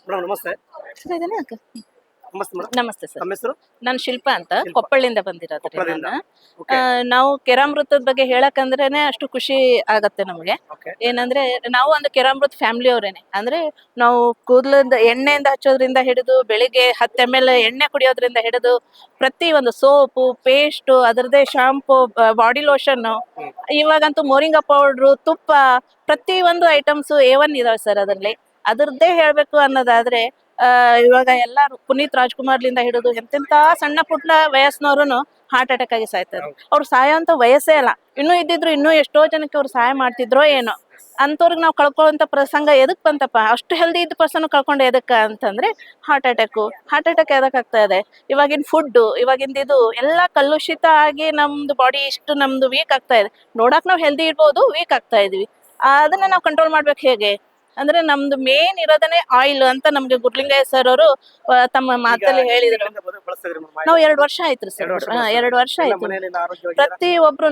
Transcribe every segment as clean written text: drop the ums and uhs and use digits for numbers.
Madam ನಮಸ್ತೆ. ನಮಸ್ತೆ madam. ನಮಸ್ತೆ ಸರ್. ನಮ್ಮ ಹೆಸರು? ನಾನು ಶಿಲ್ಪಾ ಅಂತ ಕೊಪ್ಪಳಿಂದ ಬಂದಿರೋದ್ರಿ ಕೊಪ್ಪಳದಿಂದ. ನಾನು. ಓಕೆ. ನಾವು ಕೆರಾಮೃತದ ಬಗ್ಗೆ ಹೇಳಕಂದ್ರೇನೆ ಅಷ್ಟು ಖುಷಿ ಆಗತ್ತೆ ನಮಗೆ. ಓಕೆ. ಏನಂದ್ರೆ ನಾವು ಒಂದು ಕೆರಾಮೃತ ಫ್ಯಾಮಿಲಿ ಅವರೇನೆ. ಅಂದ್ರೆ ನಾವು ಕೂದಲದ ಎಣ್ಣೆಯಿಂದ ಹಚ್ಚೋದ್ರಿಂದ ಹಿಡಿದು ಬೆಳಿಗ್ಗೆ 10 ml ಎಣ್ಣೆ ಕುಡಿಯೋದ್ರಿಂದ ಹಿಡಿದು ಪ್ರತಿ ಒಂದು ಸೋಪು, ಪೇಸ್ಟ್, ಅದರದೇ ಶಾಂಪೂ, ಬಾಡಿ ಲೋಷನ್, ಇವಾಗಂತೂ ಮೋರಿಂಗಾ ಪೌಡ್ರು, ತುಪ್ಪ, ಪ್ರತಿ ಒಂದು ಐಟಮ್ಸ್ A1 ಇದಾವೆ ಸರ್ ಅದರಲ್ಲಿ. ಅದರದ್ದೇ ಹೇಳ್ಬೇಕು ಅನ್ನೋದಾದ್ರೆ ಇವಾಗ ಎಲ್ಲಾರು ಪುನೀತ್ ರಾಜ್ಕುಮಾರ್ಲಿಂದ ಹಿಡಿದು ಎಂತೆಂತ ಸಣ್ಣ ಪುಟ್ಟ ವಯಸ್ಸಿನವ್ರು ಹಾರ್ಟ್ ಅಟ್ಯಾಕ್ ಆಗಿ ಸಾಯ್ತಾರೆ. ಅವ್ರು ಸಾಯೋಂತ ವಯಸ್ಸೇ ಅಲ್ಲ. ಇನ್ನೂ ಇದ್ದಿದ್ರು ಇನ್ನೂ ಎಷ್ಟೋ ಜನಕ್ಕೆ ಅವ್ರು ಸಹಾಯ ಮಾಡ್ತಿದ್ರೋ ಏನೋ. ಅಂತವ್ರಿಗೆ ನಾವು ಕಳ್ಕೊಳ್ಳುವಂತ ಪ್ರಸಂಗ ಎದಕ್ ಬಂತಪ್ಪ? ಅಷ್ಟು ಹೆಲ್ದಿ ಇದ್ದ ಪರ್ಸನ್ ಕಳ್ಕೊಂಡು ಎದಕ್ಕ ಅಂತಂದ್ರೆ ಹಾರ್ಟ್ ಅಟ್ಯಾಕ್ ಎದಕ್ ಆಗ್ತಾ ಇದೆ? ಇವಾಗಿನ ಫುಡ್, ಇವಾಗಿಂದ ಇದು ಎಲ್ಲ ಕಲುಷಿತ ಆಗಿ ನಮ್ದು ಬಾಡಿ ಇಷ್ಟು ನಮ್ದು ವೀಕ್ ಆಗ್ತಾ ಇದೆ. ನೋಡಕ್ ನಾವು ಹೆಲ್ದಿ ಇರ್ಬೋದು, ವೀಕ್ ಆಗ್ತಾ ಇದೀವಿ. ಅದನ್ನ ನಾವು ಕಂಟ್ರೋಲ್ ಮಾಡ್ಬೇಕು ಹೇಗೆ ಅಂದ್ರೆ ನಮ್ದು ಮೇನ್ ಇರೋದನ್ನೇ ಆಯಿಲ್ ಅಂತ ನಮ್ಗೆ ಗುರ್ಲಿಂಗಯ್ಯ ಸರ್ ಅವರು ತಮ್ಮ ಮಾತಲ್ಲಿ ಹೇಳಿದ್ರು. ನಾವು 2 ವರ್ಷ ಆಯ್ತ್ರಿ ಸರ್. 2 ವರ್ಷ ಆಯ್ತು. ಪ್ರತಿ ಒಬ್ರು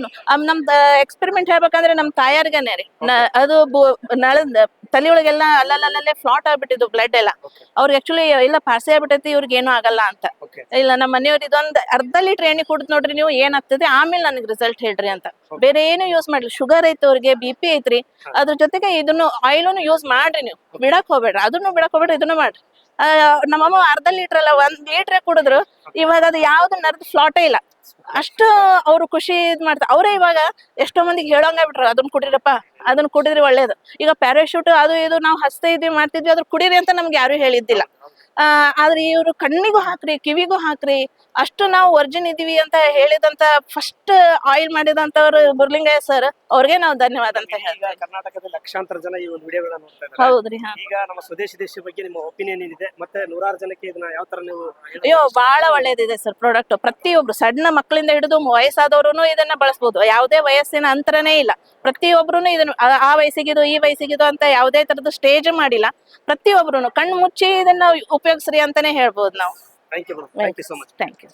ನಮ್ದು ಎಕ್ಸ್ಪೆರಿಮೆಂಟ್ ಹೇಳ್ಬೇಕಂದ್ರೆ ನಮ್ ತಾಯಾರ್ಗನೆ ರೀ ಅದು ನಳದ ತಲೆ ಒಳಗೆಲ್ಲ ಅಲ್ಲಲ್ಲೇ ಫ್ಲಾಟ್ ಆಗ್ಬಿಟ್ಟಿದ್ದು ಬ್ಲಡ್ ಎಲ್ಲ. ಅವ್ರಿಗೆ ಆಕ್ಚುಲಿ ಇಲ್ಲ ಪಾಸೆ ಆಗ್ಬಿಟ್ಟೈತಿ, ಇವ್ರಿಗೆ ಏನೂ ಆಗಲ್ಲ ಅಂತ. ಇಲ್ಲ ನಮ್ಮ ಮನೆಯವ್ರು ಇದೊಂದು ಅರ್ಧ ಲೀಟರ್ ಎಣ್ಣೆ ಕುಡಿದ್ ನೋಡ್ರಿ ನೀವು ಏನಾಗ್ತದೆ, ಆಮೇಲೆ ನನಗೆ ರಿಸಲ್ಟ್ ಹೇಳ್ರಿ ಅಂತ. ಬೇರೆ ಏನು ಯೂಸ್ ಮಾಡ್ಲಿ, ಶುಗರ್ ಐತಿ ಅವ್ರಿಗೆ, BP ಐತ್ರಿ, ಅದ್ರ ಜೊತೆಗೆ ಇದನ್ನು ಆಯಿಲ್ನು ಯೂಸ್ ಮಾಡ್ರಿ, ನೀವು ಬಿಡಕ್ ಹೋಗ್ಬೇಡ್ರಿ, ಅದನ್ನು ಬಿಡಕ್ ಹೋಗ್ಬೇಡ್ರಿ, ಇದನ್ನು ಮಾಡ್ರಿ. ನಮ್ಮಮ್ಮ ಅರ್ಧ ಲೀಟರ್ ಅಲ್ಲ 1 ಲೀಟರ್ ಕುಡಿದ್ರು. ಇವಾಗ ಅದು ಯಾವ್ದು ನರ್ದು ಫ್ಲಾಟೇ ಇಲ್ಲ. ಅಷ್ಟು ಅವ್ರು ಖುಷಿ ಇದ್ ಮಾಡ್ತಾರೆ. ಅವರೇ ಇವಾಗ ಎಷ್ಟೋ ಮಂದಿಗೆ ಹೇಳಂಗಾಗ್ಬಿಟ್ರು, ಅದನ್ನ ಕುಡಿರಪ್ಪ, ಅದನ್ನ ಕುಡಿದ್ರಿ ಒಳ್ಳೇದು. ಈಗ ಪ್ಯಾರಾಶೂಟ್ ಅದು ಇದು ನಾವು ಹಚ್ತಾ ಇದ್ವಿ ಮಾಡ್ತಿದ್ವಿ, ಅದ್ರ ಕುಡೀರಿ ಅಂತ ನಮ್ಗೆ ಯಾರು ಹೇಳಿದ್ದಿಲ್ಲ. ಆದ್ರೆ ಇವ್ರು ಕಣ್ಣಿಗೂ ಹಾಕ್ರಿ, ಕಿವಿಗೂ ಹಾಕ್ರಿ, ಅಷ್ಟು ನಾವು ವರ್ಜಿನ್ ಇದೀವಿ ಅಂತ ಹೇಳಿದಂತ ಫಸ್ಟ್ ಆಯಿಲ್ ಮಾಡಿದಂತವ್ರು ಗುರ್ಲಿಂಗಯ್ಯ ಸರ್, ಅವ್ರಿಗೆ ನಾವು ಧನ್ಯವಾದ ಅಂತ ಹೇಳ್ತೀವಿ. ಕರ್ನಾಟಕದಲ್ಲಿ ಲಕ್ಷಾಂತರ ಜನ ಈ ಒಂದು ವಿಡಿಯೋಗಳನ್ನ ನೋಡ್ತಾ ಇದ್ದಾರೆ. ಹೌದ್ರಿ. ಈಗ ನಮ್ಮ ಸ್ವದೇಶಿ ದೇಶ ಬಗ್ಗೆ ನಿಮ್ಮ ಒಪಿನಿಯನ್ ಏನಿದೆ? ಮತ್ತೆ 100 ಜನಕ್ಕೆ ಇದನ್ನ ಯಾವ ತರ ನೀವು ಅಯ್ಯೋ ಬಹಳ ಒಳ್ಳೇದಿದೆ ಸರ್ ಪ್ರಾಡಕ್ಟ್. ಪ್ರತಿಯೊಬ್ರು ಸಣ್ಣ ಮಕ್ಕಳಿಂದ ಹಿಡಿದು ವಯಸ್ಸಾದವ್ರು ಇದನ್ನ ಬಳಸಬಹುದು. ಯಾವುದೇ ವಯಸ್ಸಿನ ಅಂತರನೇ ಇಲ್ಲ. ಪ್ರತಿಯೊಬ್ರು ಇದನ್ನ ಆ ವಯಸ್ಸಿಗಿದು ಈ ವಯಸ್ಸಿಗಿದು ಅಂತ ಯಾವುದೇ ತರದ ಸ್ಟೇಜ್ ಮಾಡಿಲ್ಲ. ಪ್ರತಿಯೊಬ್ರು ಕಣ್ಣು ಮುಚ್ಚಿ ಇದನ್ನ ಉಪಯೋಗಿಸ್ರಿ ಅಂತಾನೆ ಹೇಳ್ಬೋದು ನಾವು. Thank you madam. Thank you so much. Thank you.